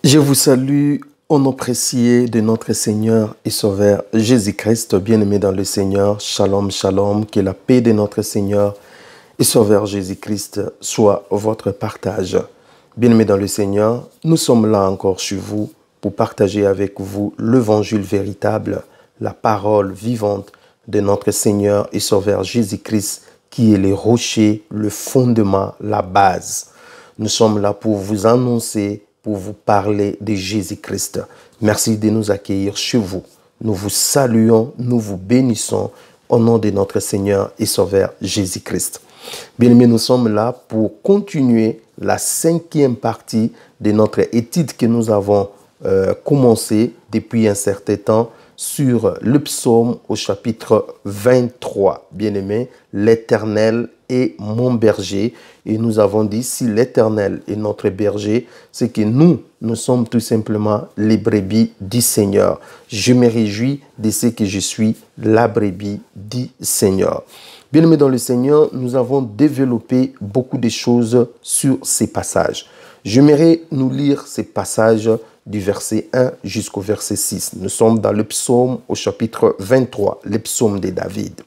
Je vous salue au nom précieux de notre Seigneur et Sauveur Jésus-Christ, bien-aimé dans le Seigneur. Shalom, shalom, que la paix de notre Seigneur et Sauveur Jésus-Christ soit votre partage. Bien-aimé dans le Seigneur, nous sommes là encore chez vous pour partager avec vous l'évangile véritable, la parole vivante de notre Seigneur et Sauveur Jésus-Christ, qui est le rocher, le fondement, la base. Nous sommes là pour vous annoncer, pour vous parler de Jésus-Christ. Merci de nous accueillir chez vous. Nous vous saluons, nous vous bénissons au nom de notre Seigneur et Sauveur Jésus-Christ. Bien-aimés, nous sommes là pour continuer la 5e partie de notre étude que nous avons commencé depuis un certain temps sur le psaume au chapitre 23. Bien-aimés, l'Éternel est mon berger. Et nous avons dit, si l'Éternel est notre berger, c'est que nous sommes tout simplement les brebis du Seigneur. Je me réjouis de ce que je suis, la brebis du Seigneur. Bien-aimés dans le Seigneur, nous avons développé beaucoup de choses sur ces passages. J'aimerais nous lire ces passages du verset 1 jusqu'au verset 6. Nous sommes dans le psaume au chapitre 23, le psaume de David.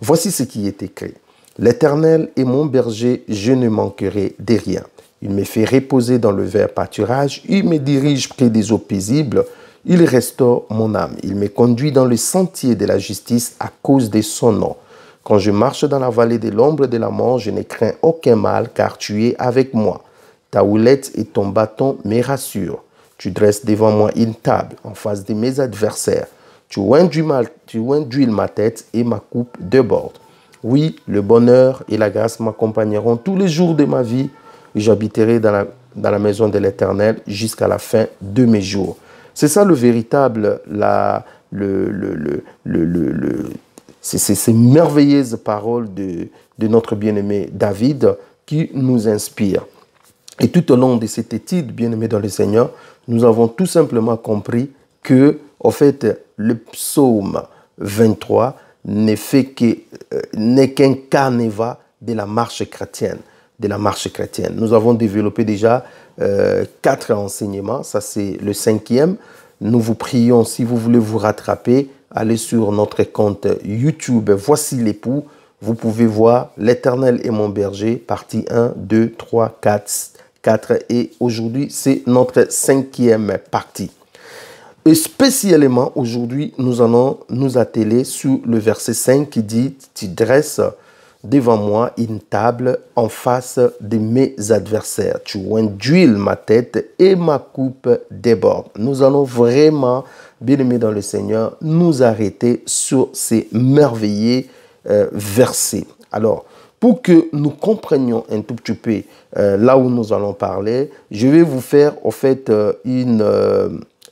Voici ce qui est écrit. L'Éternel est mon berger, je ne manquerai de rien. Il me fait reposer dans le vert pâturage, il me dirige près des eaux paisibles, il restaure mon âme. Il me conduit dans le sentier de la justice à cause de son nom. Quand je marche dans la vallée de l'ombre de la mort, je ne crains aucun mal, car tu es avec moi. Ta houlette et ton bâton me rassurent. Tu dresses devant moi une table en face de mes adversaires. Tu induis ma tête et ma coupe déborde. Oui, le bonheur et la grâce m'accompagneront tous les jours de ma vie et j'habiterai dans la maison de l'Éternel jusqu'à la fin de mes jours. C'est ça le véritable, ces merveilleuses paroles de notre bien-aimé David qui nous inspirent. Et tout au long de cette étude, bien-aimé dans le Seigneur, nous avons tout simplement compris que, en fait, le psaume 23 n'est qu'un carnaval de la marche chrétienne. Nous avons développé déjà 4 enseignements, ça c'est le 5e. Nous vous prions, si vous voulez vous rattraper, allez sur notre compte YouTube, Voici l'époux. Vous pouvez voir l'Éternel est mon berger, partie 1, 2, 3, 4 et aujourd'hui c'est notre 5e partie. Et spécialement, aujourd'hui, nous allons nous atteler sur le verset 5 qui dit « Tu dresses devant moi une table en face de mes adversaires. Tu induis ma tête et ma coupe déborde. » Nous allons vraiment, bien aimés dans le Seigneur, nous arrêter sur ces merveilleux versets. Alors, pour que nous comprenions un tout petit peu là où nous allons parler, je vais vous faire en fait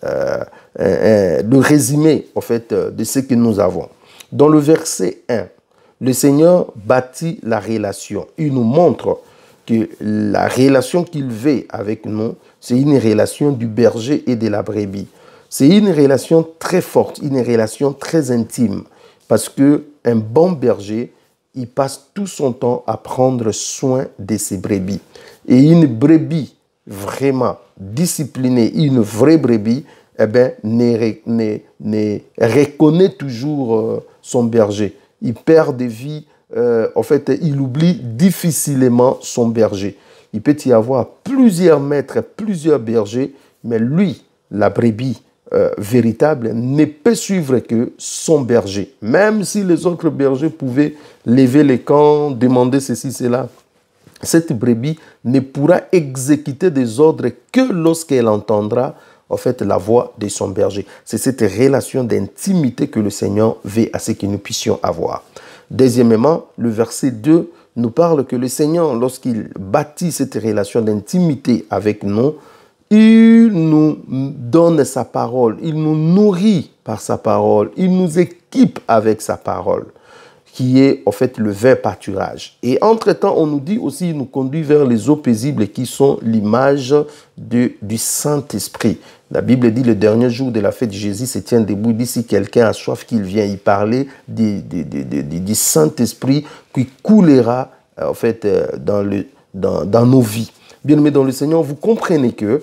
le résumé en fait, de ce que nous avons. Dans le verset 1, le Seigneur bâtit la relation. Il nous montre que la relation qu'il veut avec nous, c'est une relation du berger et de la brebis. C'est une relation très forte, une relation très intime. Parce qu'un bon berger, il passe tout son temps à prendre soin de ses brebis. Et une brebis vraiment disciplinée, une vraie brebis, eh bien, reconnaît toujours son berger. Il perd de vie, en fait, il oublie difficilement son berger. Il peut y avoir plusieurs maîtres, plusieurs bergers, mais lui, la brebis véritable, ne peut suivre que son berger. Même si les autres bergers pouvaient lever les camps, demander ceci, cela, cette brebis ne pourra exécuter des ordres que lorsqu'elle entendra en fait la voix de son berger. C'est cette relation d'intimité que le Seigneur veut à ce que nous puissions avoir. Deuxièmement, le verset 2 nous parle que le Seigneur, lorsqu'il bâtit cette relation d'intimité avec nous, il nous donne sa parole, il nous nourrit par sa parole, il nous équipe avec sa parole, qui est en fait le vert pâturage. Et entre-temps, on nous dit aussi, il nous conduit vers les eaux paisibles qui sont l'image du Saint-Esprit. La Bible dit, le dernier jour de la fête de Jésus se tient debout. Il dit, si quelqu'un a soif, qu'il vienne y parler du Saint-Esprit qui coulera en fait, dans nos vies. Bien-aimés dans le Seigneur, vous comprenez que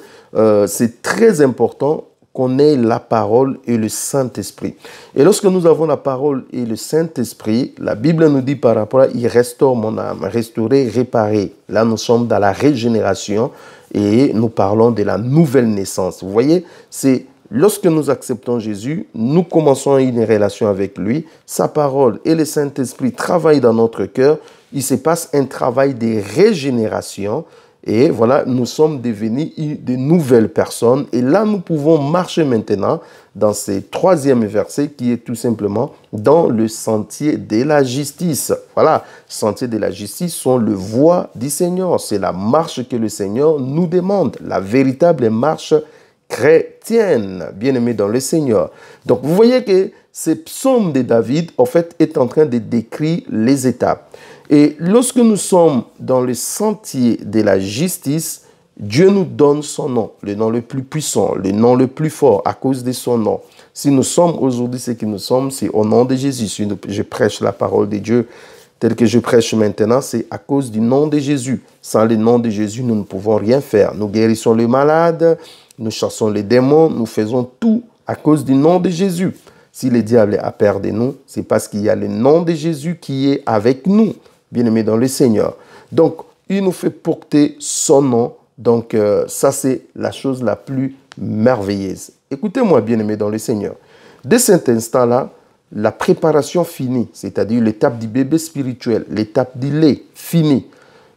c'est très important qu'on ait la parole et le Saint-Esprit. Et lorsque nous avons la parole et le Saint-Esprit, la Bible nous dit par rapport à « il restaure mon âme », restaurer, réparer. Là, nous sommes dans la régénération et nous parlons de la nouvelle naissance. Vous voyez, c'est lorsque nous acceptons Jésus, nous commençons une relation avec lui, sa parole et le Saint-Esprit travaillent dans notre cœur, il se passe un travail de régénération. Et voilà, nous sommes devenus de nouvelles personnes. Et là, nous pouvons marcher maintenant dans ce 3e verset qui est tout simplement dans le sentier de la justice. Voilà, sentier de la justice sont le voie du Seigneur. C'est la marche que le Seigneur nous demande, la véritable marche chrétienne, bien-aimée dans le Seigneur. Donc, vous voyez que ce psaume de David, en fait, est en train de décrire les étapes. Et lorsque nous sommes dans le sentier de la justice, Dieu nous donne son nom, le nom le plus puissant, le nom le plus fort à cause de son nom. Si nous sommes aujourd'hui ce que nous sommes, c'est au nom de Jésus. Si je prêche la parole de Dieu telle que je prêche maintenant, c'est à cause du nom de Jésus. Sans le nom de Jésus, nous ne pouvons rien faire. Nous guérissons les malades, nous chassons les démons, nous faisons tout à cause du nom de Jésus. Si le diable a peur de nous, c'est parce qu'il y a le nom de Jésus qui est avec nous, bien-aimés dans le Seigneur. Donc, il nous fait porter son nom. Donc, ça, c'est la chose la plus merveilleuse. Écoutez-moi, bien-aimés dans le Seigneur. Dès cet instant-là, la préparation finie, c'est-à-dire l'étape du bébé spirituel, l'étape du lait finie.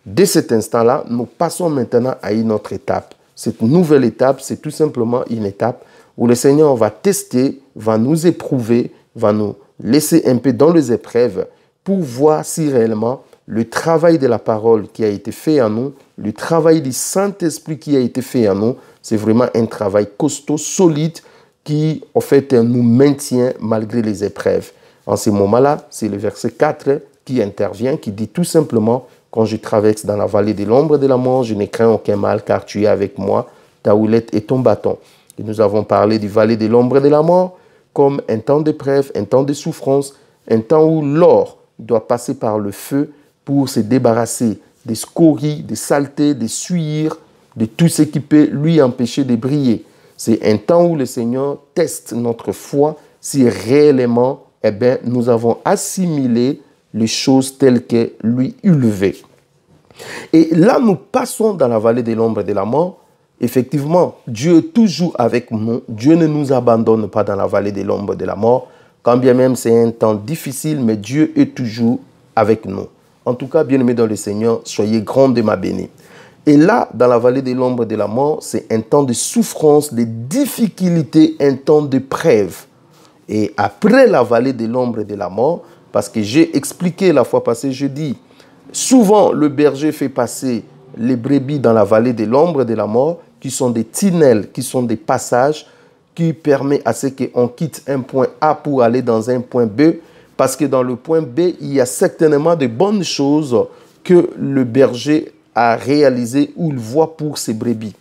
Dès cet instant-là, nous passons maintenant à une autre étape. Cette nouvelle étape, c'est tout simplement une étape où le Seigneur va tester, va nous éprouver, va nous laisser un peu dans les épreuves pour voir si réellement le travail de la parole qui a été fait en nous, le travail du Saint-Esprit qui a été fait en nous, c'est vraiment un travail costaud, solide, qui en fait nous maintient malgré les épreuves. En ce moment-là, c'est le verset 4 qui intervient, qui dit tout simplement « Quand je traverse dans la vallée de l'ombre de la mort, je ne crains aucun mal car tu es avec moi, ta houlette et ton bâton. » Et nous avons parlé du vallée de l'ombre de la mort comme un temps d'épreuve, un temps de souffrance, un temps où l'or doit passer par le feu pour se débarrasser des scories, des saletés, des souillures, de tout ce qui peut lui empêcher de briller. C'est un temps où le Seigneur teste notre foi si réellement nous avons assimilé les choses telles que lui élevé. Et là, nous passons dans la vallée de l'ombre de la mort. Effectivement, Dieu est toujours avec nous. Dieu ne nous abandonne pas dans la vallée de l'ombre de la mort. Quand bien même c'est un temps difficile, mais Dieu est toujours avec nous. En tout cas, bien-aimés dans le Seigneur, soyez grandement bénis. Et là, dans la vallée de l'ombre de la mort, c'est un temps de souffrance, de difficulté, un temps de preuve. Et après la vallée de l'ombre de la mort, parce que j'ai expliqué la fois passée, je dis, souvent le berger fait passer les brebis dans la vallée de l'ombre de la mort, qui sont des tunnels, qui sont des passages, qui permettent à ce qu'on quitte un point A pour aller dans un point B, parce que dans le point B, il y a certainement de bonnes choses que le berger a réalisées ou il voit pour ses brebis.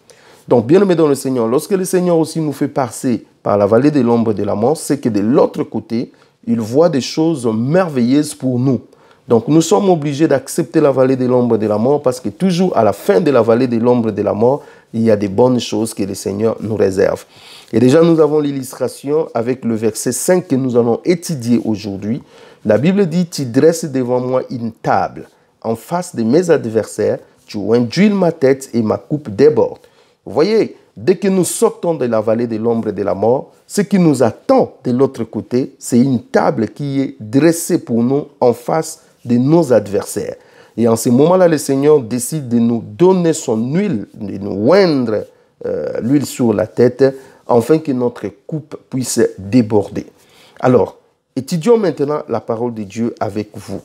Donc, bien aimé dans le Seigneur, lorsque le Seigneur aussi nous fait passer par la vallée de l'ombre de la mort, c'est que de l'autre côté, il voit des choses merveilleuses pour nous. Donc, nous sommes obligés d'accepter la vallée de l'ombre de la mort parce que toujours à la fin de la vallée de l'ombre de la mort, il y a des bonnes choses que le Seigneur nous réserve. Et déjà, nous avons l'illustration avec le verset 5 que nous allons étudier aujourd'hui. La Bible dit, « Tu dresses devant moi une table en face de mes adversaires, tu induis ma tête et ma coupe déborde. » Vous voyez, dès que nous sortons de la vallée de l'ombre de la mort, ce qui nous attend de l'autre côté, c'est une table qui est dressée pour nous en face de nos adversaires. Et en ce moment-là, le Seigneur décide de nous donner son huile, de nous oindre l'huile sur la tête, afin que notre coupe puisse déborder. Alors, étudions maintenant la parole de Dieu avec vous.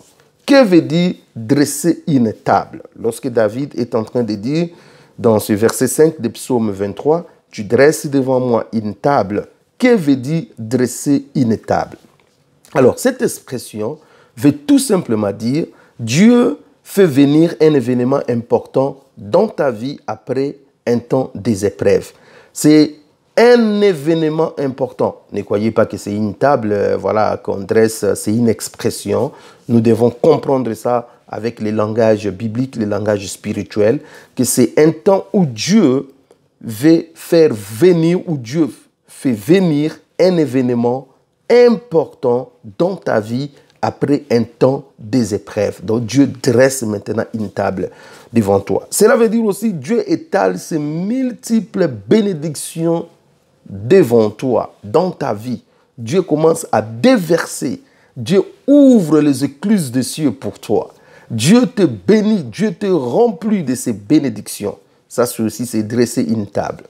Que veut dire dresser une table? Lorsque David est en train de dire, dans ce verset 5 de Psaume 23, « Tu dresses devant moi une table », que veut dire dresser une table? Alors, cette expression veut tout simplement dire Dieu fait venir un événement important dans ta vie après un temps des épreuves. C'est un événement important. Ne croyez pas que c'est une table voilà, qu'on dresse, c'est une expression. Nous devons comprendre ça avec les langages bibliques, les langages spirituels, que c'est un temps où Dieu veut faire venir, où Dieu fait venir un événement important dans ta vie après un temps des épreuves. Donc Dieu dresse maintenant une table devant toi. Cela veut dire aussi Dieu étale ses multiples bénédictions devant toi, dans ta vie. Dieu commence à déverser. Dieu ouvre les écluses des cieux pour toi. Dieu te bénit, Dieu te remplit de ses bénédictions. Ça aussi, c'est dresser une table.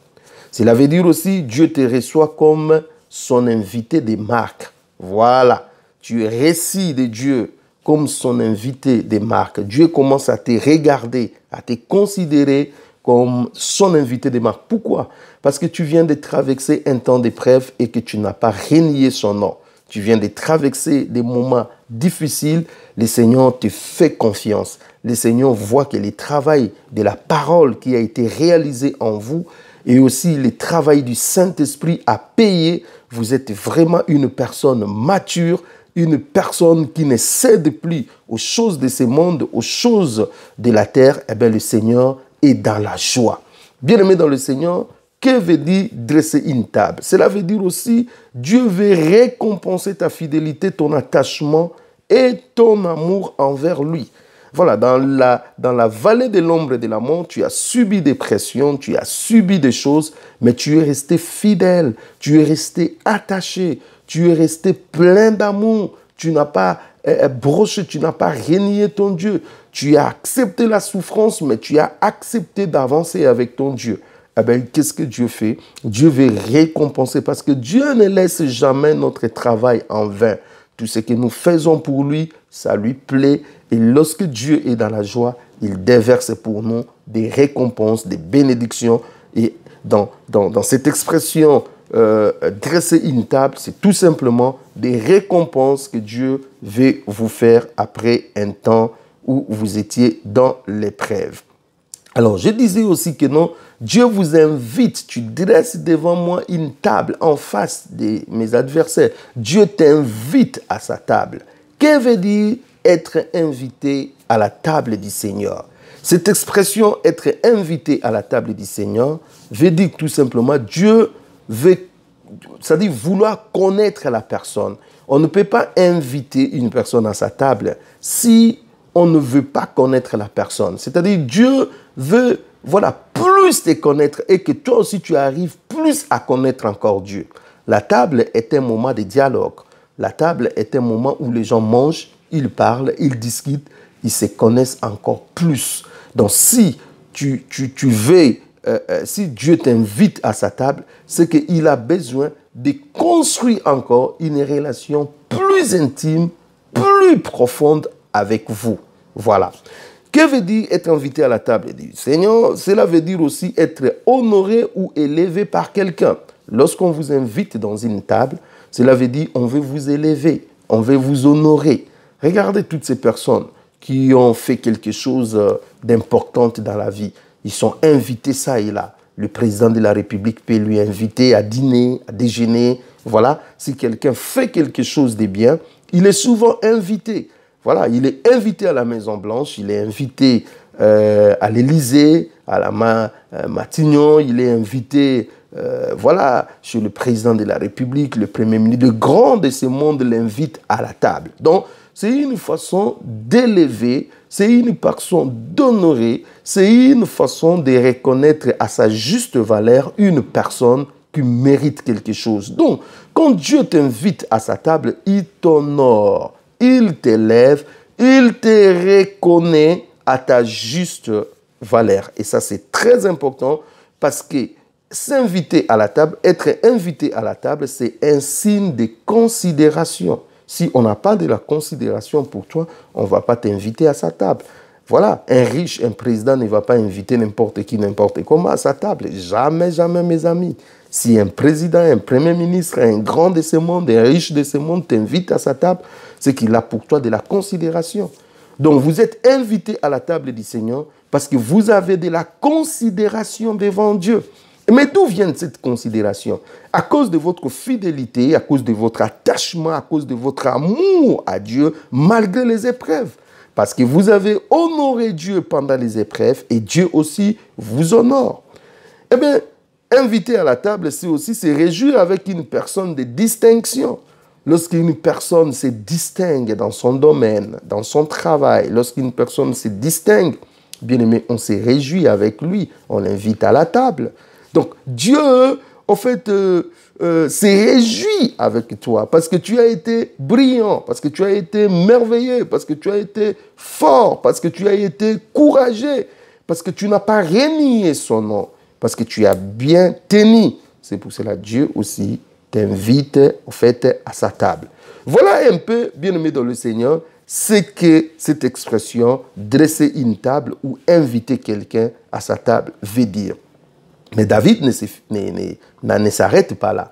Cela veut dire aussi Dieu te reçoit comme son invité de marque. Voilà. Tu es reçu de Dieu comme son invité de marque. Dieu commence à te regarder, à te considérer comme son invité de marque. Pourquoi? Parce que tu viens de traverser un temps d'épreuve et que tu n'as pas renié son nom. Tu viens de traverser des moments difficiles. Le Seigneur te fait confiance. Le Seigneur voit que le travail de la parole qui a été réalisé en vous et aussi le travail du Saint-Esprit a payé. Vous êtes vraiment une personne mature, une personne qui ne cède plus aux choses de ce monde, aux choses de la terre. Eh bien, le Seigneur est dans la joie. Bien-aimé dans le Seigneur, que veut dire dresser une table? Cela veut dire aussi, Dieu veut récompenser ta fidélité, ton attachement et ton amour envers lui. Voilà, dans la vallée de l'ombre et de la mort, tu as subi des pressions, tu as subi des choses, mais tu es resté fidèle, tu es resté attaché, tu es resté plein d'amour, tu n'as pas broché, tu n'as pas renié ton Dieu. Tu as accepté la souffrance, mais tu as accepté d'avancer avec ton Dieu. Eh bien, qu'est-ce que Dieu fait? Dieu veut récompenser parce que Dieu ne laisse jamais notre travail en vain. Tout ce que nous faisons pour lui, ça lui plaît. Et lorsque Dieu est dans la joie, il déverse pour nous des récompenses, des bénédictions. Et dans cette expression, dresser une table, c'est tout simplement des récompenses que Dieu veut vous faire après un temps où vous étiez dans l'épreuve. Alors, je disais aussi que non, Dieu vous invite, tu dresses devant moi une table en face de mes adversaires. Dieu t'invite à sa table. Que veut dire être invité à la table du Seigneur? Cette expression, être invité à la table du Seigneur, veut dire tout simplement, Dieu veut, c'est-à-dire vouloir connaître la personne. On ne peut pas inviter une personne à sa table si on ne veut pas connaître la personne. C'est-à-dire Dieu veut, voilà, plus te connaître et que toi aussi tu arrives plus à connaître encore Dieu. La table est un moment de dialogue. La table est un moment où les gens mangent, ils parlent, ils discutent, ils se connaissent encore plus. Donc si tu veux, si Dieu t'invite à sa table, c'est qu'il a besoin de construire encore une relation plus intime, plus profonde avec vous. Voilà. Que veut dire être invité à la table du Seigneur? Cela veut dire aussi être honoré ou élevé par quelqu'un. Lorsqu'on vous invite dans une table, cela veut dire on veut vous élever, on veut vous honorer. Regardez toutes ces personnes qui ont fait quelque chose d'important dans la vie. Ils sont invités ça et là. Le président de la République peut lui inviter à dîner, à déjeuner. Voilà. Si quelqu'un fait quelque chose de bien, il est souvent invité. Voilà, il est invité à la Maison-Blanche, il est invité à l'Élysée, à la Matignon, il est invité voilà, chez le président de la République, le Premier ministre. Le grand de ce monde l'invite à la table. Donc, c'est une façon d'élever, c'est une façon d'honorer, c'est une façon de reconnaître à sa juste valeur une personne qui mérite quelque chose. Donc, quand Dieu t'invite à sa table, il t'honore. Il t'élève, il te reconnaît à ta juste valeur. Et ça, c'est très important parce que s'inviter à la table, être invité à la table, c'est un signe de considération. Si on n'a pas de la considération pour toi, on ne va pas t'inviter à sa table. Voilà, un riche, un président ne va pas inviter n'importe qui, n'importe comment à sa table. Jamais, jamais, mes amis. Si un président, un premier ministre, un grand de ce monde, un riche de ce monde t'invite à sa table, c'est qu'il a pour toi de la considération. Donc, vous êtes invité à la table du Seigneur parce que vous avez de la considération devant Dieu. Mais d'où vient cette considération? À cause de votre fidélité, à cause de votre attachement, à cause de votre amour à Dieu, malgré les épreuves. Parce que vous avez honoré Dieu pendant les épreuves et Dieu aussi vous honore. Eh bien, inviter à la table, c'est aussi se réjouir avec une personne de distinction. Lorsqu'une personne se distingue dans son domaine, dans son travail, lorsqu'une personne se distingue, bien aimé, on se réjouit avec lui, on l'invite à la table. Donc Dieu, en fait, se réjouit avec toi parce que tu as été brillant, parce que tu as été merveilleux, parce que tu as été fort, parce que tu as été courageux, parce que tu n'as pas renié son nom, parce que tu as bien tenu. C'est pour cela que Dieu aussi t'invite en fait à sa table. Voilà un peu, bien aimé dans le Seigneur, ce que cette expression dresser une table ou inviter quelqu'un à sa table veut dire. Mais David ne s'arrête pas là.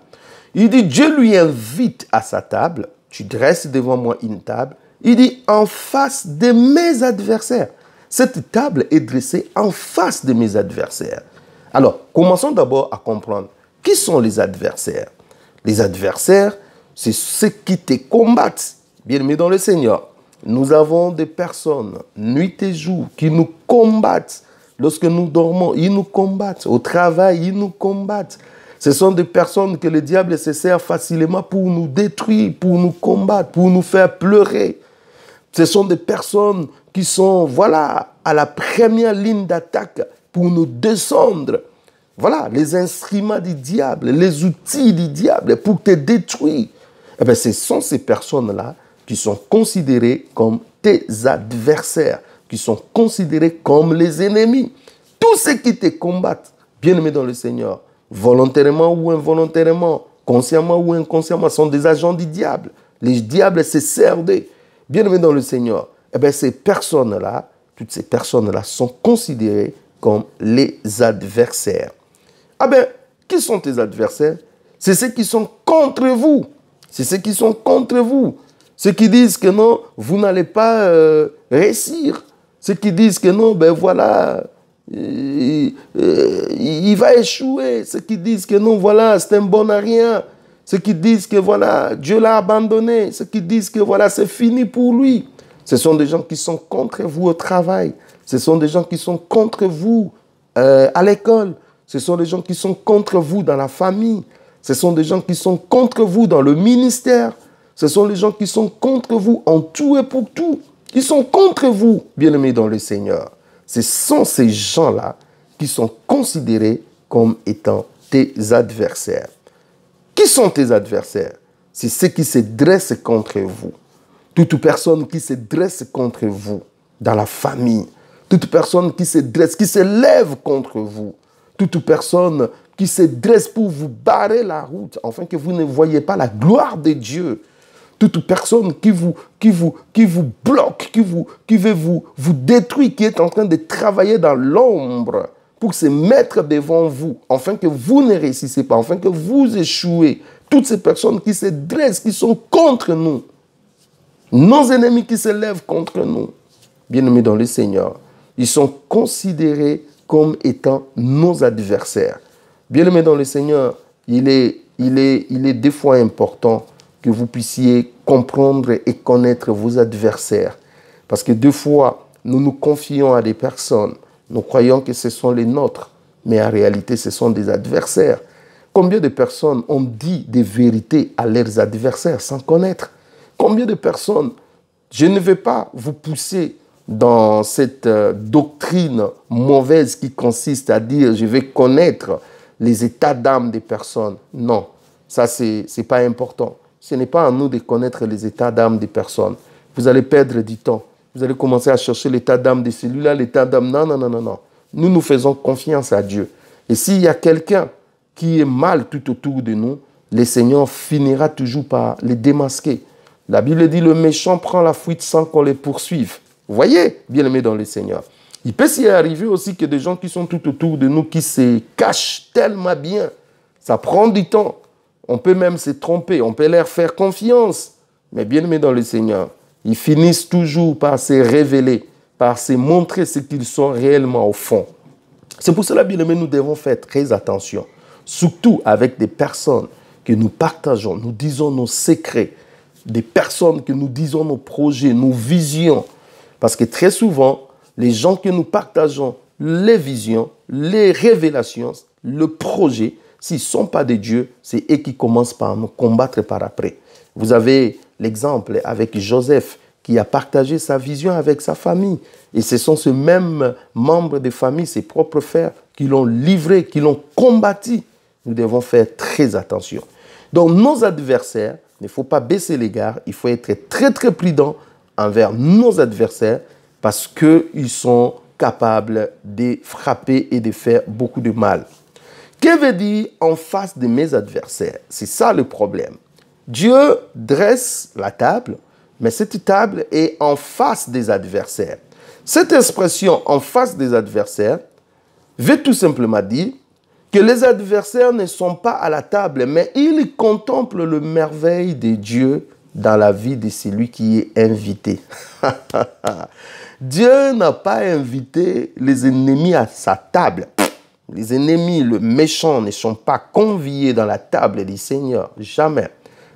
Il dit, Dieu lui invite à sa table, tu dresses devant moi une table, il dit, en face de mes adversaires. Cette table est dressée en face de mes adversaires. Alors, commençons d'abord à comprendre, qui sont les adversaires? Les adversaires, c'est ceux qui te combattent. Bien-aimés dans le Seigneur, nous avons des personnes, nuit et jour, qui nous combattent. Lorsque nous dormons, ils nous combattent. Au travail, ils nous combattent. Ce sont des personnes que le diable se sert facilement pour nous détruire, pour nous combattre, pour nous faire pleurer. Ce sont des personnes qui sont, voilà, à la première ligne d'attaque pour nous descendre. Voilà, les instruments du diable, les outils du diable pour te détruire. Eh bien, ce sont ces personnes-là qui sont considérées comme tes adversaires, qui sont considérés comme les ennemis. Tous ceux qui te combattent, bien-aimés dans le Seigneur, volontairement ou involontairement, consciemment ou inconsciemment, sont des agents du diable. Les diables se servent d'eux. Bien-aimés dans le Seigneur, eh bien, ces personnes-là, toutes ces personnes-là sont considérées comme les adversaires. Ah ben, qui sont tes adversaires? C'est ceux qui sont contre vous. C'est ceux qui sont contre vous. Ceux qui disent que non, vous n'allez pas réussir. Ceux qui disent que non, ben voilà, il va échouer. Ceux qui disent que non, voilà, c'est un bon à rien. Ceux qui disent que voilà, Dieu l'a abandonné. Ceux qui disent que voilà, c'est fini pour lui. Ce sont des gens qui sont contre vous au travail. Ce sont des gens qui sont contre vous à l'école. Ce sont des gens qui sont contre vous dans la famille. Ce sont des gens qui sont contre vous dans le ministère. Ce sont les gens qui sont contre vous en tout et pour tout. Ils sont contre vous, bien-aimés dans le Seigneur. Ce sont ces gens-là qui sont considérés comme étant tes adversaires. Qui sont tes adversaires? C'est ceux qui se dressent contre vous. Toute personne qui se dresse contre vous dans la famille. Toute personne qui se dresse, qui se lève contre vous. Toute personne qui se dresse pour vous barrer la route, afin que vous ne voyez pas la gloire de Dieu. Toute personne qui vous bloque, qui veut vous détruire, qui est en train de travailler dans l'ombre pour se mettre devant vous, afin que vous ne réussissez pas, afin que vous échouez. Toutes ces personnes qui se dressent, qui sont contre nous. Nos ennemis qui se lèvent contre nous. Bien-aimés dans le Seigneur, ils sont considérés comme étant nos adversaires. Bien-aimés dans le Seigneur, il est des fois important que vous puissiez comprendre et connaître vos adversaires. Parce que des fois, nous nous confions à des personnes, nous croyons que ce sont les nôtres, mais en réalité, ce sont des adversaires. Combien de personnes ont dit des vérités à leurs adversaires sans connaître? Combien de personnes, je ne vais pas vous pousser dans cette doctrine mauvaise qui consiste à dire je vais connaître les états d'âme des personnes. Non, ça c'est pas important. Ce n'est pas à nous de connaître les états d'âme des personnes. Vous allez perdre du temps. Vous allez commencer à chercher l'état d'âme de celui-là, l'état d'âme. Non, non, non, non, non. Nous faisons confiance à Dieu. Et s'il y a quelqu'un qui est mal tout autour de nous, le Seigneur finira toujours par les démasquer. La Bible dit le méchant prend la fuite sans qu'on les poursuive. Vous voyez, bien-aimés dans le Seigneur. Il peut s'y arriver aussi que des gens qui sont tout autour de nous, qui se cachent tellement bien. Ça prend du temps. On peut même se tromper. On peut leur faire confiance. Mais bien-aimés dans le Seigneur, ils finissent toujours par se révéler, par se montrer ce qu'ils sont réellement au fond. C'est pour cela, bien-aimés, nous devons faire très attention. Surtout avec des personnes que nous partageons, nous disons nos secrets, des personnes que nous disons nos projets, nos visions. Parce que très souvent, les gens que nous partageons les visions, les révélations, le projet, s'ils ne sont pas de Dieu, c'est eux qui commencent par nous combattre par après. Vous avez l'exemple avec Joseph qui a partagé sa vision avec sa famille. Et ce sont ces mêmes membres de famille, ses propres frères, qui l'ont livré, qui l'ont combattu. Nous devons faire très attention. Donc nos adversaires, il ne faut pas baisser les gardes, il faut être très très prudent envers nos adversaires parce qu'ils sont capables de frapper et de faire beaucoup de mal. Que veut dire en face de mes adversaires? C'est ça le problème. Dieu dresse la table, mais cette table est en face des adversaires. Cette expression en face des adversaires veut tout simplement dire que les adversaires ne sont pas à la table, mais ils contemplent le merveille de Dieu dans la vie de celui qui est invité. Dieu n'a pas invité les ennemis à sa table. Les ennemis, le méchant, ne sont pas conviés dans la table du Seigneur. Jamais.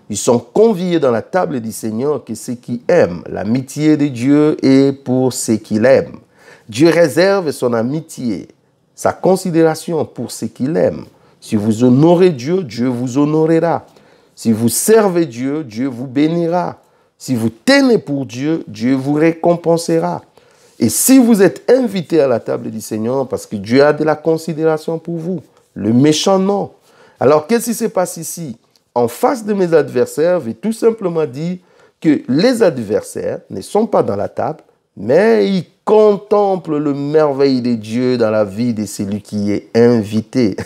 Ils sont conviés dans la table du Seigneur que ceux qui aiment. L'amitié de Dieu est pour ceux qui l'aiment. Dieu réserve son amitié, sa considération pour ceux qui l'aiment. Si vous honorez Dieu, Dieu vous honorera. Si vous servez Dieu, Dieu vous bénira. Si vous tenez pour Dieu, Dieu vous récompensera. Et si vous êtes invité à la table du Seigneur, parce que Dieu a de la considération pour vous, le méchant non. Alors qu'est-ce qui se passe ici? En face de mes adversaires, je vais tout simplement dire que les adversaires ne sont pas dans la table, mais ils contemplent le merveille de Dieu dans la vie de celui qui est invité.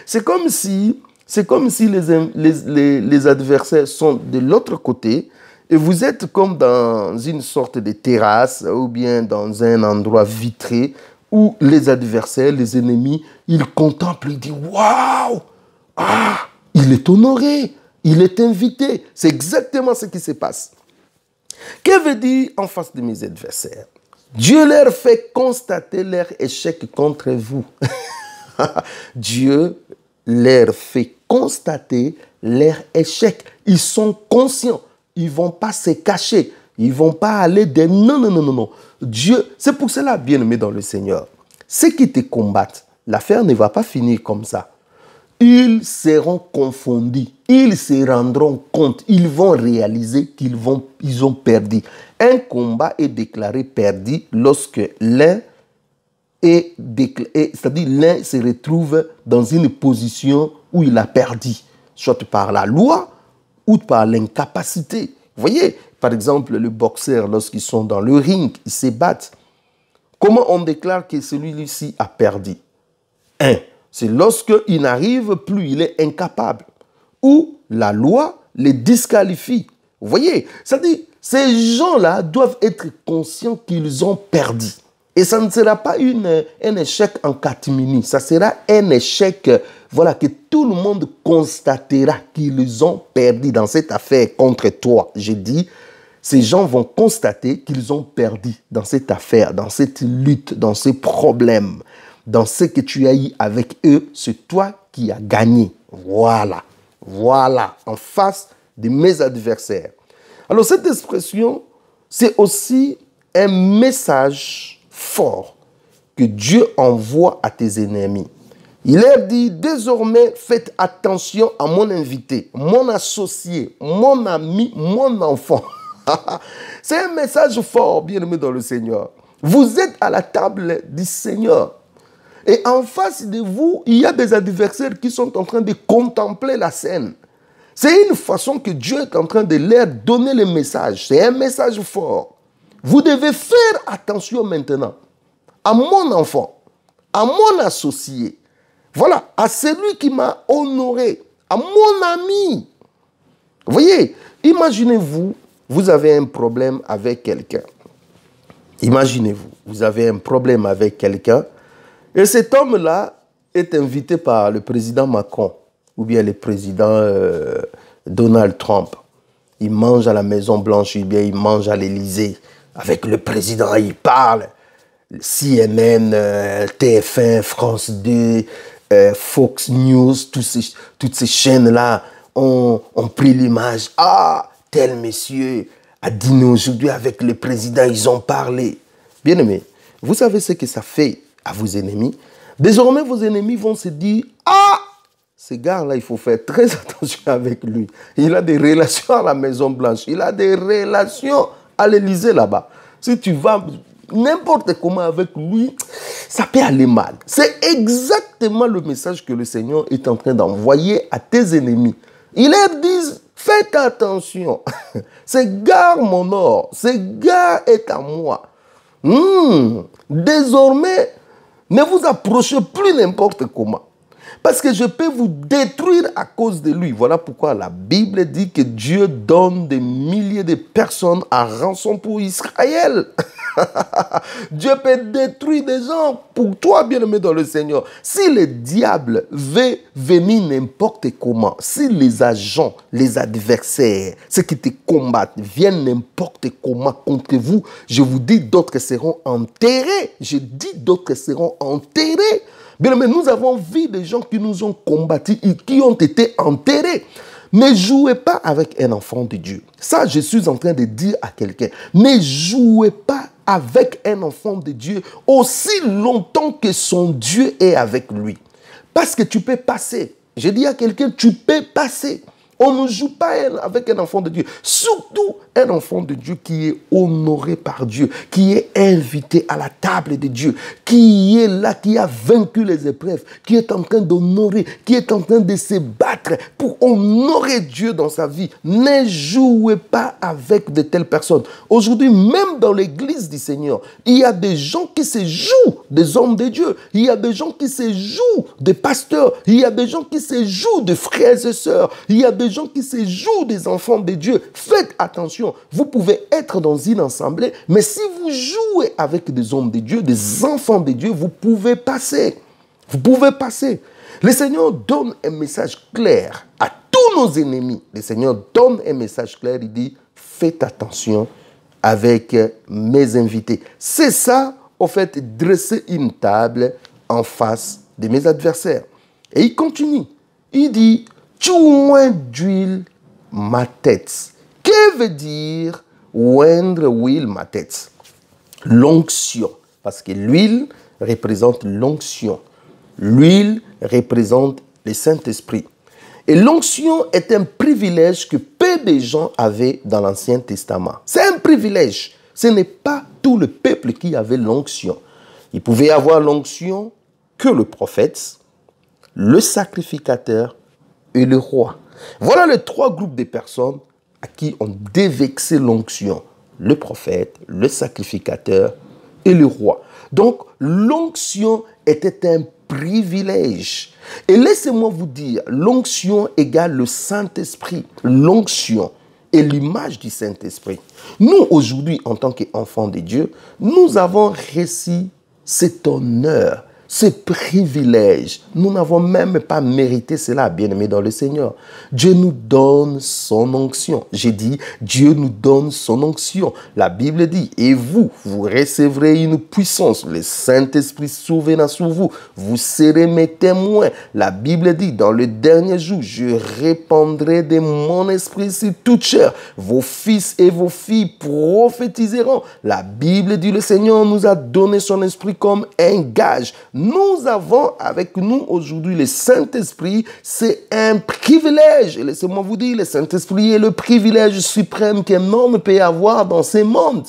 C'est comme si les adversaires sont de l'autre côté et vous êtes comme dans une sorte de terrasse ou bien dans un endroit vitré où les adversaires, les ennemis, ils contemplent, ils disent « Waouh! Ah! Il est honoré, il est invité. » C'est exactement ce qui se passe. Que veut dire en face de mes adversaires? Dieu leur fait constater leur échec contre vous. Dieu leur fait constater leur échec. Ils sont conscients. Ils ne vont pas se cacher. Ils ne vont pas aller dire non, non, non, non, non. Dieu, c'est pour cela, bien-aimé dans le Seigneur, ceux qui te combattent, l'affaire ne va pas finir comme ça. Ils seront confondus, ils se rendront compte, ils vont réaliser qu'ils ont perdu. Un combat est déclaré perdu lorsque l'un c'est-à-dire l'un se retrouve dans une position où il a perdu, soit par la loi ou par l'incapacité. Vous voyez, par exemple, le boxeur, lorsqu'ils sont dans le ring, ils se battent. Comment on déclare que celui-ci a perdu? C'est lorsqu'il n'arrive plus, il est incapable. Ou la loi les disqualifie. Vous voyez, c'est-à-dire, ces gens-là doivent être conscients qu'ils ont perdu. Et ça ne sera pas un échec en catimini. Ça sera un échec, voilà, que tout le monde constatera qu'ils ont perdu dans cette affaire contre toi. J'ai dit, ces gens vont constater qu'ils ont perdu dans cette affaire, dans cette lutte, dans ces problèmes. Dans ce que tu as eu avec eux, c'est toi qui as gagné. Voilà. Voilà. En face de mes adversaires. Alors, cette expression, c'est aussi un message fort que Dieu envoie à tes ennemis. Il leur dit, désormais, faites attention à mon invité, mon associé, mon ami, mon enfant. C'est un message fort, bien-aimé dans le Seigneur. Vous êtes à la table du Seigneur. Et en face de vous, il y a des adversaires qui sont en train de contempler la scène. C'est une façon que Dieu est en train de leur donner le message. C'est un message fort. Vous devez faire attention maintenant à mon enfant, à mon associé. Voilà, à celui qui m'a honoré, à mon ami. Vous voyez, imaginez-vous, vous avez un problème avec quelqu'un. Imaginez-vous, vous avez un problème avec quelqu'un. Et cet homme-là est invité par le président Macron ou bien le président Donald Trump. Il mange à la Maison Blanche ou bien il mange à l'Élysée. Avec le président, il parle. CNN, TF1, France 2, Fox News, toutes ces chaînes-là ont pris l'image. Ah, tel monsieur à dîner aujourd'hui avec le président, ils ont parlé. Bien aimé, vous savez ce que ça fait à vos ennemis? Désormais, vos ennemis vont se dire, ah, ce gars-là, il faut faire très attention avec lui. Il a des relations à la Maison Blanche, il a des relations à l'Élysée là-bas. Si tu vas n'importe comment avec lui, ça peut aller mal. C'est exactement le message que le Seigneur est en train d'envoyer à tes ennemis. Il leur dit, faites attention. Ce gars, mon or, ce gars est à moi. Désormais, ne vous approchez plus n'importe comment. Parce que je peux vous détruire à cause de lui. Voilà pourquoi la Bible dit que Dieu donne des milliers de personnes à rançon pour Israël. Dieu peut détruire des gens pour toi, bien-aimé dans le Seigneur. Si le diable veut venir n'importe comment, si les agents, les adversaires, ceux qui te combattent, viennent n'importe comment contre vous, je vous dis, d'autres seront enterrés. Je dis, d'autres seront enterrés. Bien-aimé, nous avons vu des gens qui nous ont combattus et qui ont été enterrés. Ne jouez pas avec un enfant de Dieu. Ça, je suis en train de dire à quelqu'un. Ne jouez pas avec un enfant de Dieu aussi longtemps que son Dieu est avec lui. Parce que tu peux passer. Je dis à quelqu'un, tu peux passer. On ne joue pas avec un enfant de Dieu. Surtout un enfant de Dieu qui est honoré par Dieu, qui est invité à la table de Dieu, qui est là, qui a vaincu les épreuves, qui est en train d'honorer, qui est en train de se battre pour honorer Dieu dans sa vie. Ne jouez pas avec de telles personnes. Aujourd'hui, même dans l'église du Seigneur, il y a des gens qui se jouent des hommes de Dieu. Il y a des gens qui se jouent des pasteurs. Il y a des gens qui se jouent de frères et sœurs. Il y a des gens qui se jouent des enfants de Dieu. Faites attention. Vous pouvez être dans une assemblée, mais si vous jouez avec des hommes de Dieu, des enfants de Dieu, vous pouvez passer. Vous pouvez passer. Le Seigneur donne un message clair à tous nos ennemis. Le Seigneur donne un message clair. Il dit, faites attention avec mes invités. C'est ça, en fait, dresser une table en face de mes adversaires. Et il continue. Il dit, tu oins d'huile ma tête. Que veut dire oindre huile ma tête? L'onction. Parce que l'huile représente l'onction. L'huile représente le Saint-Esprit. Et l'onction est un privilège que peu de gens avaient dans l'Ancien Testament. C'est un privilège. Ce n'est pas tout le peuple qui avait l'onction. Il pouvait avoir l'onction que le prophète, le sacrificateur et le roi. Voilà les trois groupes de personnes à qui on dévexait l'onction. Le prophète, le sacrificateur et le roi. Donc, l'onction était un privilège. Et laissez-moi vous dire, l'onction égale le Saint-Esprit. L'onction est l'image du Saint-Esprit. Nous, aujourd'hui, en tant qu'enfants de Dieu, nous avons reçu cet honneur, ce privilège. Nous n'avons même pas mérité cela, bien-aimés dans le Seigneur. Dieu nous donne son onction. J'ai dit, Dieu nous donne son onction. La Bible dit, et vous recevrez une puissance. Le Saint-Esprit souverain sur vous. Vous serez mes témoins. La Bible dit, dans le dernier jour, je répandrai de mon esprit sur toute chair. Vos fils et vos filles prophétiseront. La Bible dit, le Seigneur nous a donné son esprit comme un gage. Nous avons avec nous aujourd'hui le Saint-Esprit, c'est un privilège. Et laissez-moi vous dire, le Saint-Esprit est le privilège suprême qu'un homme peut avoir dans ce monde.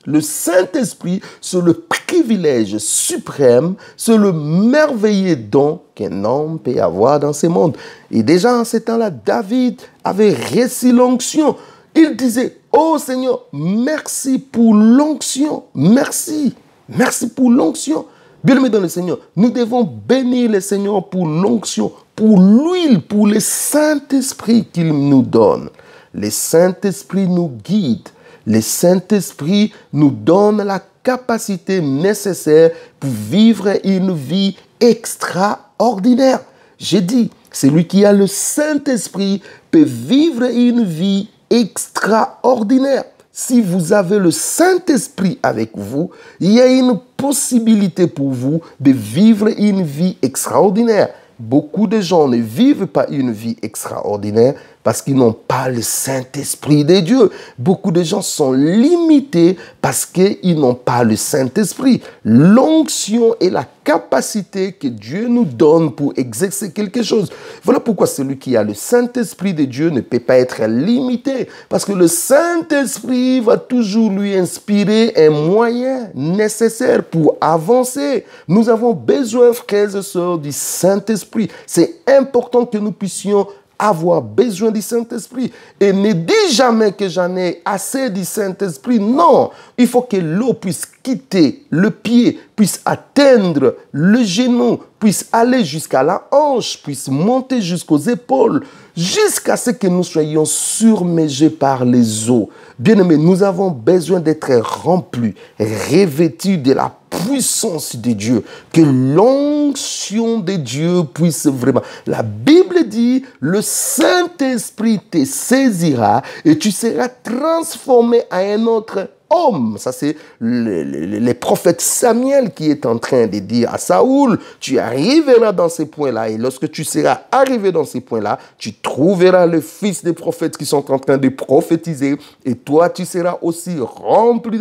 Le Saint-Esprit, c'est le privilège suprême, c'est le merveilleux don qu'un homme peut avoir dans ce monde. Et déjà en ce temps-là, David avait reçu l'onction. Il disait, oh Seigneur, merci pour l'onction. Merci. Merci pour l'onction. Bien-aimés dans le Seigneur, nous devons bénir le Seigneur pour l'onction, pour l'huile, pour le Saint-Esprit qu'il nous donne. Le Saint-Esprit nous guide. Le Saint-Esprit nous donne la capacité nécessaire pour vivre une vie extraordinaire. J'ai dit, celui qui a le Saint-Esprit peut vivre une vie extraordinaire. Si vous avez le Saint-Esprit avec vous, il y a une possibilité pour vous de vivre une vie extraordinaire. Beaucoup de gens ne vivent pas une vie extraordinaire parce qu'ils n'ont pas le Saint-Esprit de Dieu. Beaucoup de gens sont limités parce qu'ils n'ont pas le Saint-Esprit. L'onction est la capacité que Dieu nous donne pour exercer quelque chose. Voilà pourquoi celui qui a le Saint-Esprit de Dieu ne peut pas être limité, parce que le Saint-Esprit va toujours lui inspirer un moyen nécessaire pour avancer. Nous avons besoin, frères et sœurs, du Saint-Esprit. C'est important que nous puissions avoir besoin du Saint-Esprit. Et ne dis jamais que j'en ai assez du Saint-Esprit. Non, il faut que l'eau puisse quitter le pied, puisse atteindre le genou, puisse aller jusqu'à la hanche, puisse monter jusqu'aux épaules, jusqu'à ce que nous soyons submergés par les eaux. Bien-aimés, nous avons besoin d'être remplis, revêtus de la puissance de Dieu, que l'onction de Dieu puisse vraiment... La Bible dit, le Saint-Esprit te saisira et tu seras transformé à un autre homme. Ça, c'est le prophète Samuel qui est en train de dire à Saoul, tu arriveras dans ces points-là, et lorsque tu seras arrivé dans ces points-là, tu trouveras les fils des prophètes qui sont en train de prophétiser, et toi, tu seras aussi rempli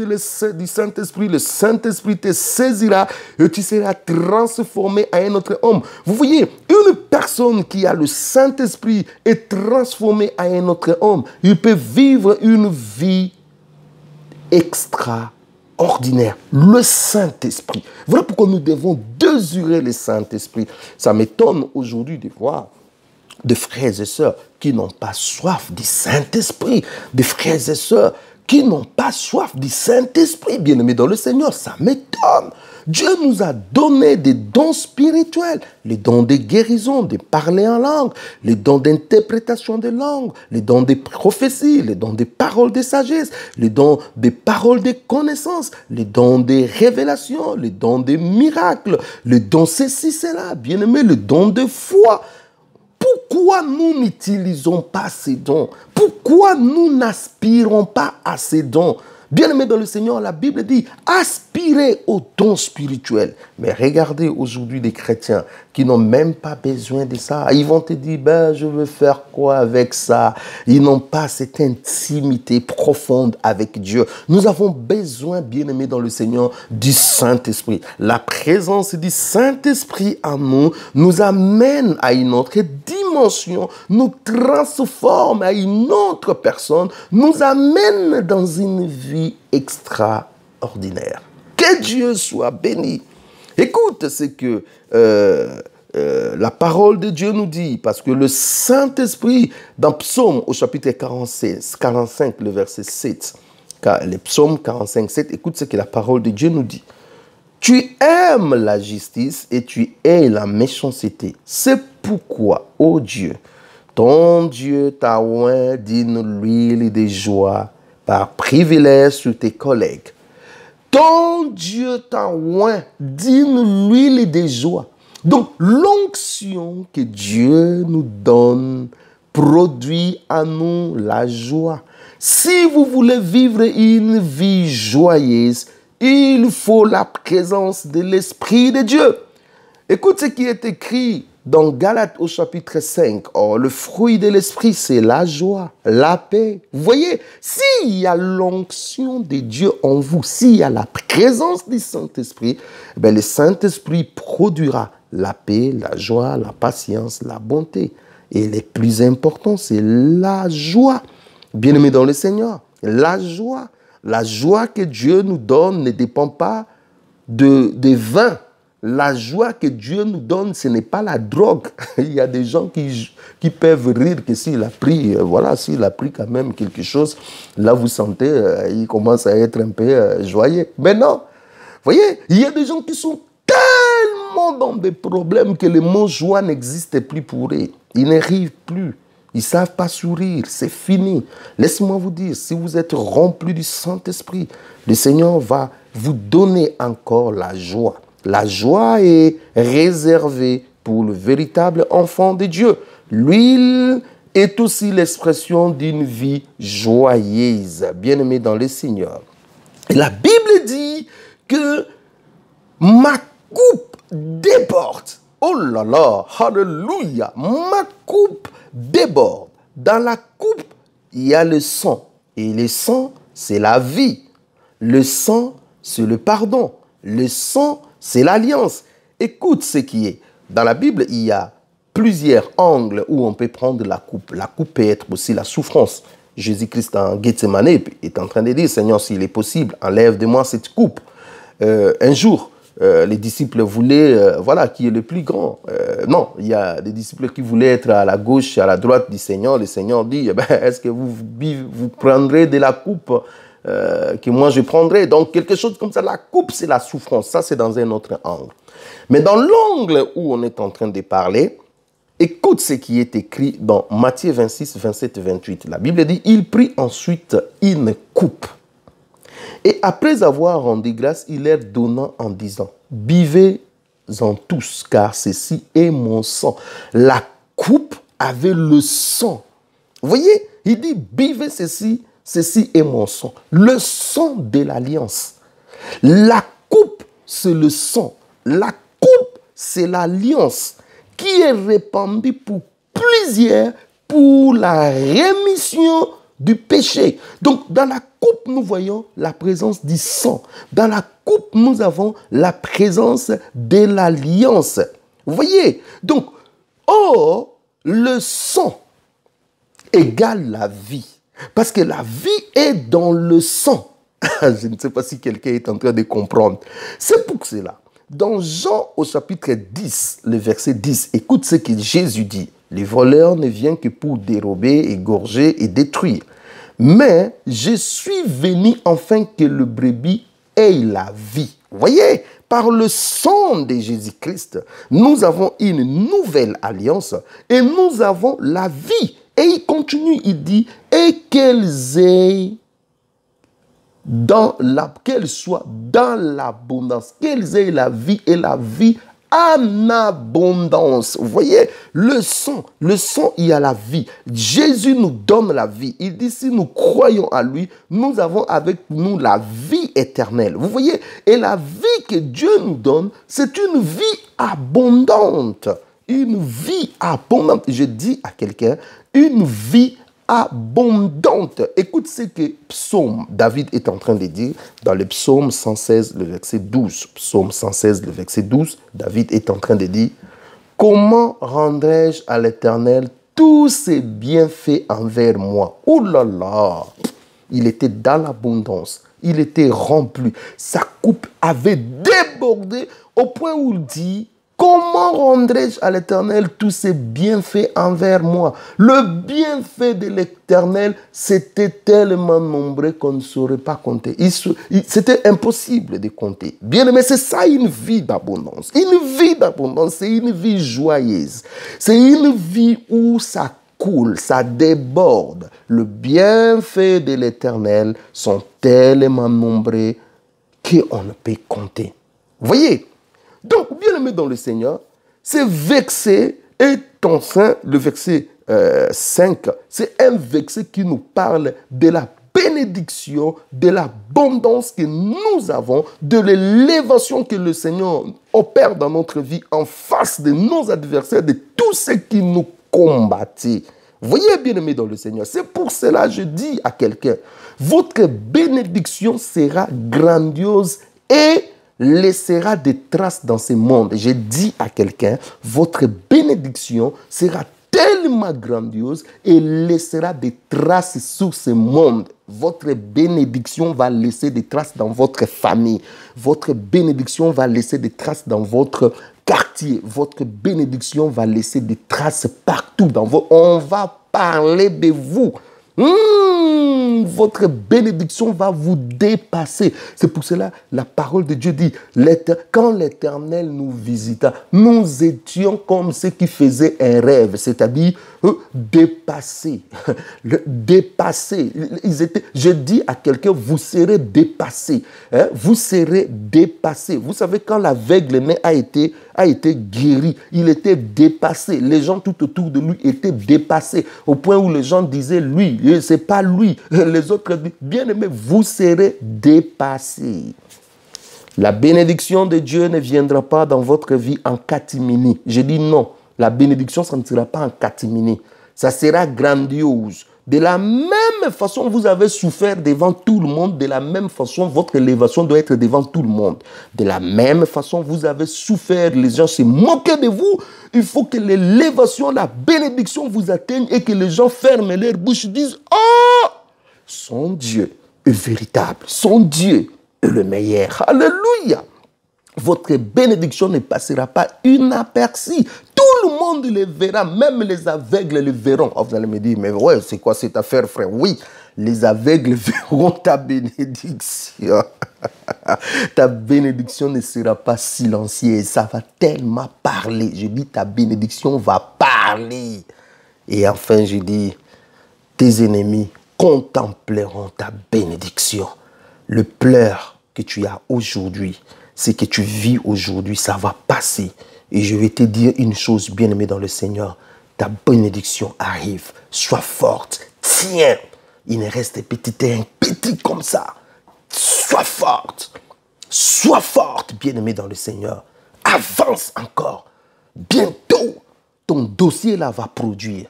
du Saint-Esprit. Le Saint-Esprit te saisira et tu seras transformé à un autre homme. Vous voyez, une personne qui a le Saint-Esprit est transformée à un autre homme. Il peut vivre une vie extraordinaire. Le Saint-Esprit. Voilà pourquoi nous devons désirer le Saint-Esprit. Ça m'étonne aujourd'hui de voir des frères et sœurs qui n'ont pas soif du Saint-Esprit. Des frères et sœurs qui n'ont pas soif du Saint-Esprit. Bien-aimés dans le Seigneur, ça m'étonne. Dieu nous a donné des dons spirituels, les dons de guérison, de parler en langue, les dons d'interprétation de langue, les dons de prophétie, les dons de paroles de sagesse, les dons de paroles de connaissance, les dons de révélation, les dons de miracles, les dons ceci, cela, bien aimé, le don de foi. Pourquoi nous n'utilisons pas ces dons? Pourquoi nous n'aspirons pas à ces dons? Bien-aimés dans le Seigneur, la Bible dit, aspirez aux dons spirituels. Mais regardez aujourd'hui des chrétiens qui n'ont même pas besoin de ça. Ils vont te dire, ben, je veux faire quoi avec ça? Ils n'ont pas cette intimité profonde avec Dieu. Nous avons besoin, bien-aimés dans le Seigneur, du Saint-Esprit. La présence du Saint-Esprit en nous nous amène à une autre dimension, nous transforme à une autre personne, nous amène dans une vie extraordinaire. Que Dieu soit béni. Écoute ce que la parole de Dieu nous dit, parce que le Saint-Esprit, dans Psaume au chapitre 45, le verset 7, le Psaume 45, 7, écoute ce que la parole de Dieu nous dit. Tu aimes la justice et tu hais la méchanceté. C'est pourquoi, ô Dieu, ton Dieu t'a oint d'une huile de joie par privilège sur tes collègues. Ton Dieu t'a oint d'une huile de joie. Donc, l'onction que Dieu nous donne produit en nous la joie. Si vous voulez vivre une vie joyeuse, il faut la présence de l'Esprit de Dieu. Écoute ce qui est écrit dans Galates au chapitre 5. Oh, le fruit de l'Esprit, c'est la joie, la paix. Vous voyez, s'il y a l'onction de Dieu en vous, s'il y a la présence du Saint-Esprit, ben le Saint-Esprit produira la paix, la joie, la patience, la bonté. Et le plus important, c'est la joie. Bien-aimés dans le Seigneur, la joie. La joie que Dieu nous donne ne dépend pas de vin. La joie que Dieu nous donne, ce n'est pas la drogue. Il y a des gens qui peuvent rire que s'il a pris, voilà, s'il a pris quand même quelque chose, là vous sentez, il commence à être un peu joyeux. Mais non, vous voyez, il y a des gens qui sont tellement dans des problèmes que le mot joie n'existe plus pour eux. Ils ne rient plus. Ils ne savent pas sourire, c'est fini. Laissez-moi vous dire, si vous êtes rempli du Saint-Esprit, le Seigneur va vous donner encore la joie. La joie est réservée pour le véritable enfant de Dieu. L'huile est aussi l'expression d'une vie joyeuse, bien-aimée dans le Seigneur. Et la Bible dit que ma coupe déborde. Oh là là, alléluia, ma coupe déborde. dans la coupe, il y a le sang. Et le sang, c'est la vie. Le sang, c'est le pardon. Le sang, c'est l'alliance. Écoute ce qui est. Dans la Bible, il y a plusieurs angles où on peut prendre la coupe. La coupe peut être aussi la souffrance. Jésus-Christ en Gethsemane est en train de dire, Seigneur, s'il est possible, enlève de moi cette coupe. Un jour, les disciples voulaient, voilà, qui est le plus grand. Non, il y a des disciples qui voulaient être à la gauche, à la droite du Seigneur. Le Seigneur dit, eh ben, est-ce que vous prendrez de la coupe que moi je prendrai? Donc, quelque chose comme ça. La coupe, c'est la souffrance. Ça, c'est dans un autre angle. Mais dans l'angle où on est en train de parler, écoute ce qui est écrit dans Matthieu 26, 27 et 28. La Bible dit, il prit ensuite une coupe. Et après avoir rendu grâce, il leur donna en disant, buvez-en tous, car ceci est mon sang. La coupe avait le sang. Vous voyez, il dit, buvez ceci est mon sang. Le sang de l'alliance. La coupe, c'est le sang. La coupe, c'est l'alliance qui est répandue pour plusieurs pour la rémission du péché. Donc, dans la coupe, nous voyons la présence du sang. Dans la coupe, nous avons la présence de l'alliance. Vous voyez? Donc, or, le sang égale la vie. Parce que la vie est dans le sang. Je ne sais pas si quelqu'un est en train de comprendre. C'est pour cela. Dans Jean au chapitre 10, le verset 10, écoute ce que Jésus dit. Les voleurs ne viennent que pour dérober, égorger et détruire. Mais je suis venu afin que le brebis ait la vie. Vous voyez, par le sang de Jésus-Christ, nous avons une nouvelle alliance et nous avons la vie. Et il continue, il dit, et qu'elles soient dans l'abondance, qu'elles aient la vie et la vie en abondance. Vous voyez, le sang, il y a la vie. Jésus nous donne la vie. Il dit, si nous croyons à lui, nous avons avec nous la vie éternelle. Vous voyez, et la vie que Dieu nous donne, c'est une vie abondante. Une vie abondante. Je dis à quelqu'un, une vie abondante. Écoute ce que David est en train de dire dans le psaume 116, le verset 12. Psaume 116, le verset 12, David est en train de dire, comment rendrai-je à l'Éternel tous ses bienfaits envers moi? Oh là là! Il était dans l'abondance. Il était rempli. Sa coupe avait débordé au point où il dit, comment rendrai-je à l'Éternel tous ses bienfaits envers moi? Le bienfait de l'Éternel, c'était tellement nombreux qu'on ne saurait pas compter. C'était impossible de compter. Bien aimé, c'est ça une vie d'abondance. Une vie d'abondance, c'est une vie joyeuse. C'est une vie où ça coule, ça déborde. Le bienfait de l'Éternel sont tellement nombreux qu'on ne peut compter. Vous voyez? Donc, bien aimé dans le Seigneur, ce verset est enfin, le verset 5, c'est un verset qui nous parle de la bénédiction, de l'abondance que nous avons, de l'élévation que le Seigneur opère dans notre vie en face de nos adversaires, de tous ceux qui nous combattent. Vous voyez, bien aimé dans le Seigneur, c'est pour cela que je dis à quelqu'un, votre bénédiction sera grandiose et laissera des traces dans ce monde. J'ai dit à quelqu'un, votre bénédiction sera tellement grandiose et laissera des traces sur ce monde. Votre bénédiction va laisser des traces dans votre famille. Votre bénédiction va laisser des traces dans votre quartier. Votre bénédiction va laisser des traces partout dans on va parler de vous. Votre bénédiction va vous dépasser. C'est pour cela la parole de Dieu dit, quand l'Éternel nous visita, nous étions comme ceux qui faisaient un rêve, c'est-à-dire dépassés. Dépassés. Je dis à quelqu'un, vous serez dépassés. Vous serez dépassés. Vous savez, quand l'aveugle a été guéri, il était dépassé. Les gens tout autour de lui étaient dépassés. Au point où les gens disaient, lui, c'est pas lui. Les autres disent, bien aimé, vous serez dépassés. La bénédiction de Dieu ne viendra pas dans votre vie en catimini. Je dis non. La bénédiction, ça ne sera pas en catimini. Ça sera grandiose. De la même façon, vous avez souffert devant tout le monde. De la même façon, votre élévation doit être devant tout le monde. De la même façon, vous avez souffert. Les gens se moquaient de vous. Il faut que l'élévation, la bénédiction vous atteigne et que les gens ferment leur bouche et disent « Oh, son Dieu est véritable. Son Dieu est le meilleur. » Alléluia. Votre bénédiction ne passera pas inaperçue. Tout le monde le verra, même les aveugles le verront. Oh, vous allez me dire, mais ouais, c'est quoi cette affaire, frère? Oui, les aveugles verront ta bénédiction. Ta bénédiction ne sera pas silencieuse. Ça va tellement parler. Je dis, ta bénédiction va parler. Et enfin, je dis, tes ennemis contempleront ta bénédiction. Le pleur que tu as aujourd'hui, ce que tu vis aujourd'hui, ça va passer. Et je vais te dire une chose, bien-aimé dans le Seigneur. Ta bénédiction arrive. Sois forte. Tiens. Il ne reste petit comme ça. Sois forte. Sois forte, bien-aimé dans le Seigneur. Avance encore. Bientôt, ton dossier là va produire.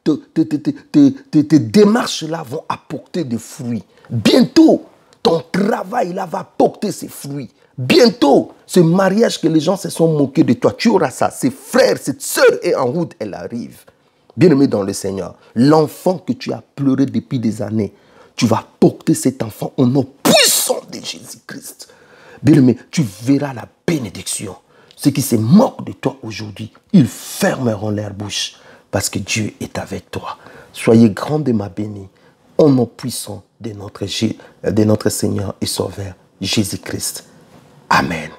Tes démarches là vont apporter des fruits. Bientôt, ton travail là va porter ses fruits. Bientôt, ce mariage que les gens se sont moqués de toi, tu auras ça. Ses frères, cette sœur est en route, elle arrive. Bien-aimé dans le Seigneur, l'enfant que tu as pleuré depuis des années, tu vas porter cet enfant au nom puissant de Jésus-Christ. Bien-aimé, tu verras la bénédiction. Ceux qui se moquent de toi aujourd'hui, ils fermeront leur bouche parce que Dieu est avec toi. Soyez grandement bénis au nom puissant de notre Seigneur et Sauveur Jésus-Christ. Amen.